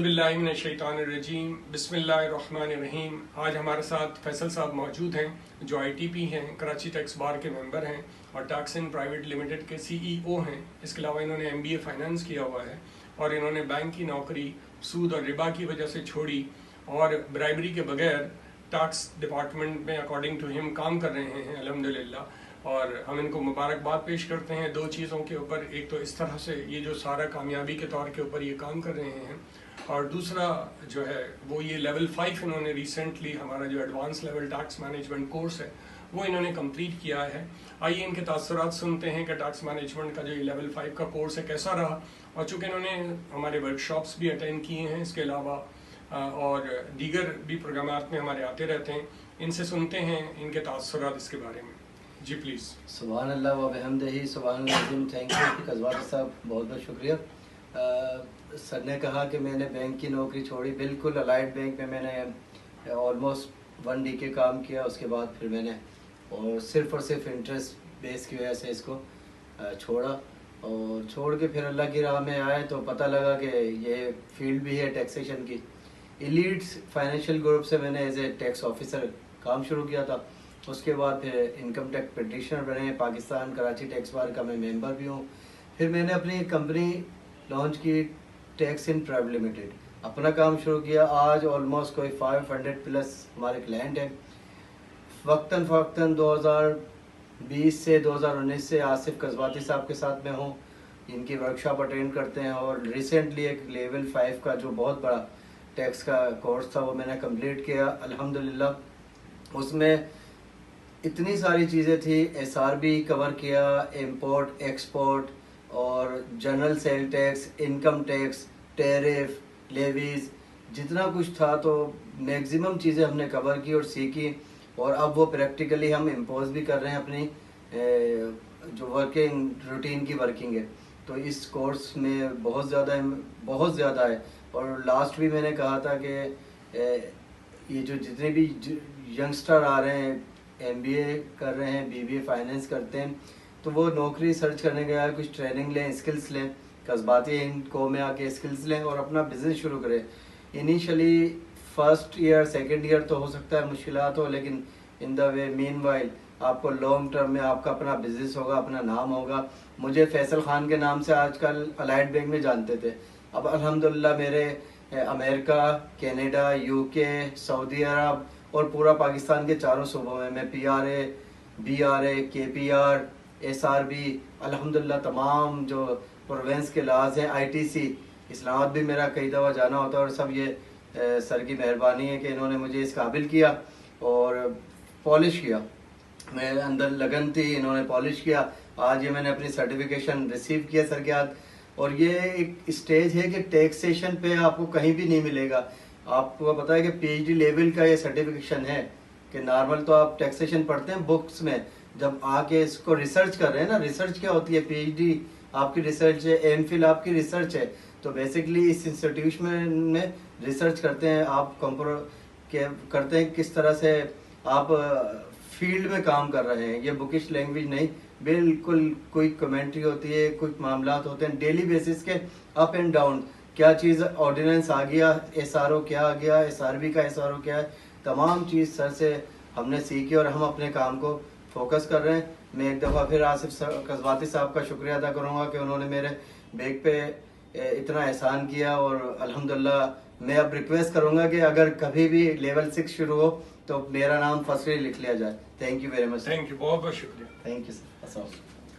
औज़ुबिल्लाहिमिनश्शैतानिर्रजीम बिस्मिल्लाहिर्रहमानिर्रहीम। आज हमारे साथ फैसल साहब मौजूद हैं जो ITP हैं, कराची टैक्स बार के मेंबर हैं और टैक्स इन प्राइवेट लिमिटेड के CEO हैं। इसके अलावा इन्होंने MBA फाइनेंस किया हुआ है और इन्होंने बैंक की नौकरी सूद और रिबा की वजह से छोड़ी और ब्राइबरी के बगैर टैक्स डिपार्टमेंट में अकॉर्डिंग टू हिम काम कर रहे हैं अल्हम्दुलिल्लाह। और हम इनको मुबारकबाद पेश करते हैं दो चीज़ों के ऊपर। एक तो इस तरह से ये जो सारा कामयाबी के तौर के ऊपर ये काम कर रहे हैं, और दूसरा जो है वो ये लेवल 5 इन्होंने रिसेंटली हमारा जो advance level tax management course है वो इन्होंने कंप्लीट किया है। आइए इनके तासुरात सुनते हैं कि टैक्स मैनेजमेंट का जो ये लेवल 5 का कोर्स है कैसा रहा। और चूँकि इन्होंने हमारे वर्कशॉप्स भी अटेंड किए हैं, इसके अलावा और दीगर भी प्रोग्रामात में हमारे आते रहते हैं, इनसे सुनते हैं इनके तासुरात इसके बारे में। जी प्लीज़। सुभान अल्लाह व बिहम्दिही सुभान अल्लाह। थैंक यू कज़वात साहब, बहुत बहुत शुक्रिया। सर ने कहा कि मैंने बैंक की नौकरी छोड़ी, बिल्कुल अलाइड बैंक में मैंने ऑलमोस्ट 1 DK काम किया। उसके बाद फिर मैंने और सिर्फ इंटरेस्ट बेस की वजह से इसको छोड़ा और छोड़ के फिर अल्लाह की राह में आए तो पता लगा कि ये फील्ड भी है टैक्सेशन की। एलीट्स फाइनेंशियल ग्रुप से मैंने एज ए टैक्स ऑफिसर काम शुरू किया था। उसके बाद फिर इनकम टैक्स प्रैक्टिशनर बने, पाकिस्तान कराची टैक्स बार का मैं मेंबर भी हूँ। फिर मैंने अपनी कंपनी लॉन्च की टैक्स इन प्राइवेट लिमिटेड, अपना काम शुरू किया। आज ऑलमोस्ट कोई 500 प्लस हमारे क्लाइंट हैं। वक्तन फ़वक्तन 2020 से 2019 से आसिफ कज़वाती साहब के साथ में हूँ, इनकी वर्कशॉप अटेंड करते हैं। और रिसेंटली एक लेवल 5 का जो बहुत बड़ा टैक्स का कोर्स था वो मैंने कंप्लीट किया अल्हम्दुलिल्लाह। उसमें इतनी सारी चीज़ें थी, SRB कवर किया, इंपोर्ट एक्सपोर्ट और general sale tax, income tax, tariff, levies, जितना कुछ था तो मैक्सिमम चीज़ें हमने कवर की और सीखी। और अब वो प्रैक्टिकली हम इम्पोज भी कर रहे हैं अपनी जो वर्किंग रूटीन की वर्किंग है। तो इस कोर्स में बहुत ज़्यादा है। और लास्ट भी मैंने कहा था कि ये जो जितने भी यंगस्टर आ रहे हैं, MBA कर रहे हैं, BBA फाइनेंस करते हैं, तो वो नौकरी सर्च करने गया, कुछ ट्रेनिंग लें, स्किल्स लें, कस्बाती इनको में आके स्किल्स लें और अपना बिजनेस शुरू करें। Initially first year second year तो हो सकता है मुश्किलात हो, लेकिन इन द वे मीनवाइल आपको लॉन्ग टर्म में आपका अपना बिजनेस होगा, अपना नाम होगा। मुझे फैसल खान के नाम से आजकल अलाइड बैंक में जानते थे, अब अल्हम्दुलिल्लाह मेरे अमेरिका, कनाडा, UK, सऊदी अरब और पूरा पाकिस्तान के चारों सूबों में मैं PRA, BRA, KPR, SRB अल्हम्दुलिल्लाह तमाम जो प्रोविंस के लाज हैं, ITC इस्लामाबाद भी मेरा कई दफ़ा जाना होता है। और सब ये सर की मेहरबानी है कि इन्होंने मुझे इस काबिल किया और पॉलिश किया। मेरे अंदर लगन थी, इन्होंने पॉलिश किया। आज ये मैंने अपनी सर्टिफिकेशन रिसीव किया सर के हाथ। और ये एक स्टेज है कि टैक्सेशन पे आपको कहीं भी नहीं मिलेगा। आपको पता है कि PhD लेवल का ये सर्टिफिकेशन है कि नॉर्मल तो आप टैक्सेशन पढ़ते हैं बुक्स में, जब आके इसको रिसर्च कर रहे हैं ना, रिसर्च क्या होती है, PhD आपकी रिसर्च है, MPhil आपकी रिसर्च है। तो बेसिकली इस इंस्टीट्यूशन में रिसर्च करते हैं, आप करते हैं किस तरह से आप फील्ड में काम कर रहे हैं। ये बुकिश लैंग्वेज नहीं, बिल्कुल कोई कमेंट्री होती है, कुछ मामलात होते हैं डेली बेसिस के, अप एंड डाउन, क्या चीज़ ऑर्डिनेंस आ गया, SRO क्या आ गया, SRB का SRO क्या है, तमाम चीज़ सर से हमने सीखी और हम अपने काम को फोकस कर रहे हैं। मैं एक दफ़ा फिर आसिफ कज़वाती साहब का शुक्रिया अदा करूँगा कि उन्होंने मेरे बैग पे इतना एहसान किया। और अल्हम्दुलिल्लाह मैं अब रिक्वेस्ट करूँगा कि अगर कभी भी लेवल 6 शुरू हो तो मेरा नाम फर्स्ट लिख लिया जाए। Thank you very much. Thank you, बहुत बहुत शुक्रिया। Thank you sir.